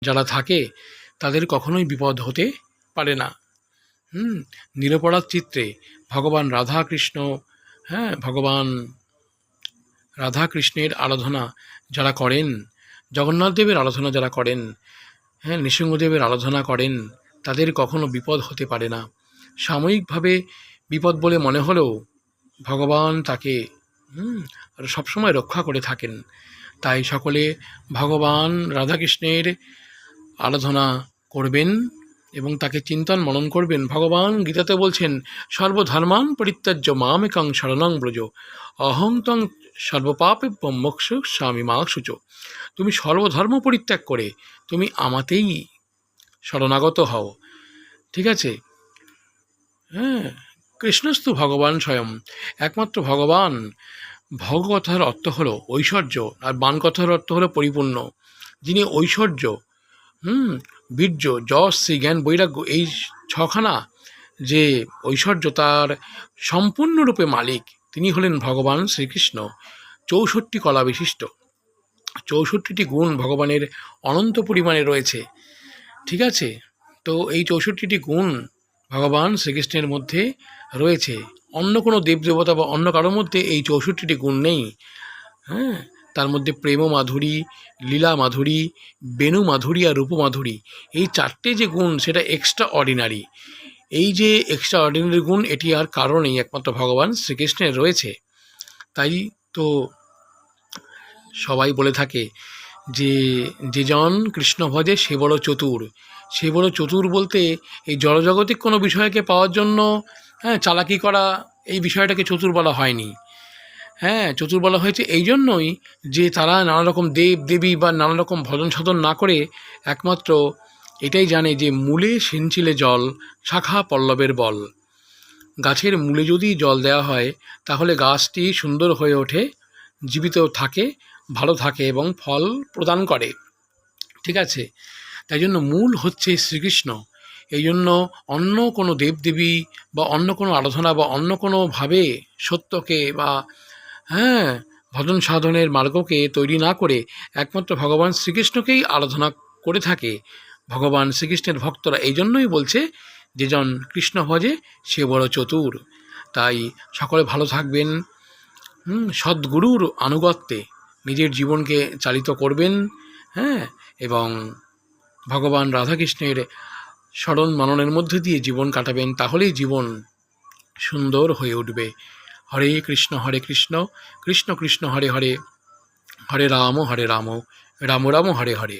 যারা থাকে তাদের কখনোই বিপদ হতে পারে না। নিরপরাধ চিত্রে ভগবান রাধাকৃষ্ণ, ভগবান রাধাকৃষ্ণের আরাধনা যারা করেন, জগন্নাথ দেবের আরাধনা যারা করেন, নৃসিংহদেবের আরাধনা করেন, তাদের কখনো বিপদ হতে পারে না। সাময়িকভাবে বিপদ বলে মনে হলেও ভগবান তাকে সবসময় রক্ষা করে থাকেন। তাই সকলে ভগবান রাধাকৃষ্ণের আরাধনা করবেন এবং তাকে চিন্তন মনন করবেন। ভগবান গীতাতে বলছেন, সর্বধর্মান পরিত্যাজ্য মামেকং শরণং ব্রজ, অহং ত্বং সর্বপাপেভ্যো মোক্ষয়িষ্যামি মা শুচ। তুমি সর্বধর্ম পরিত্যাগ করে তুমি আমাতেই শরণাগত হও। ঠিক আছে? কৃষ্ণস্তু ভগবান স্বয়ং, একমাত্র ভগবান। ভগ কথার অর্থ হলো ঐশ্বর্য, আর বান কথার অর্থ হলো পরিপূর্ণ। যিনি ঐশ্বর্য, বীর্য, যশ, শ্রী, জ্ঞান, বৈরাগ্য, এই ছখানা যে ঐশ্বর্য তার সম্পূর্ণরূপে মালিক, তিনি হলেন ভগবান শ্রীকৃষ্ণ। 64 কলা বিশিষ্ট, 64টি গুণ ভগবানের অনন্ত পরিমাণে রয়েছে। ঠিক আছে? তো এই 64টি গুণ ভগবান শ্রীকৃষ্ণের মধ্যে রয়েছে। অন্য কোনো দেবদেবতা বা অন্য কারোর মধ্যে এই 64টি গুণ নেই। তার মধ্যে প্রেম মাধুরী, লীলা মাধুরী, বেণু মাধুরী আর রূপ মাধুরী, এই 4টে যে গুণ সেটা এক্সট্রা অর্ডিনারি। এই যে এক্সট্রা অর্ডিনারি গুণ, এটি আর কারো নেই, একমাত্র ভগবান শ্রীকৃষ্ণের রয়েছে। তাই তো সবাই বলে থাকে যে যেজন কৃষ্ণ ভজে সে বড় চতুর। সে বড় চতুর বলতে এই জড়জাগতিক কোনো বিষয়কে পাওয়ার জন্য চালাকি করা, এই বিষয়টাকে চতুর বলা হয়নি। চতুর বলা হয়েছে এই জন্যই যে তারা নানা রকম দেব দেবী বা নানা রকম ভজন সাধন না করে একমাত্র এটাই জানে যে মূলে সিঞ্চিলে জল, শাখা পল্লবের বল। গাছের মূলে যদি জল দেওয়া হয় তাহলে গাছটি সুন্দর হয়ে ওঠে, জীবিত থাকে, ভালো থাকে এবং ফল প্রদান করে। ঠিক আছে? তাই জন্য মূল হচ্ছে শ্রীকৃষ্ণ। এই জন্য অন্য কোনো দেবদেবী বা অন্য কোনো আরাধনা বা অন্য কোনোভাবে সত্যকে বা ভজন সাধনের মার্গকে তৈরি না করে একমাত্র ভগবান শ্রীকৃষ্ণকেই আরাধনা করে থাকে ভগবান শ্রীকৃষ্ণের ভক্তরা। এই জন্যই বলছে যেজন কৃষ্ণ ভজে সে বড় চতুর। তাই সকলে ভালো থাকবেন, সদ্গুরুর আনুগত্যে নিজের জীবনকে চালিত করবেন, এবং ভগবান রাধাকৃষ্ণের স্মরণ মননের মধ্যে দিয়ে জীবন কাটাবেন, তাহলেই জীবন সুন্দর হয়ে উঠবে। হরে কৃষ্ণ কৃষ্ণ কৃষ্ণ হরে হরে, হরে রাম রাম রাম হরে হরে।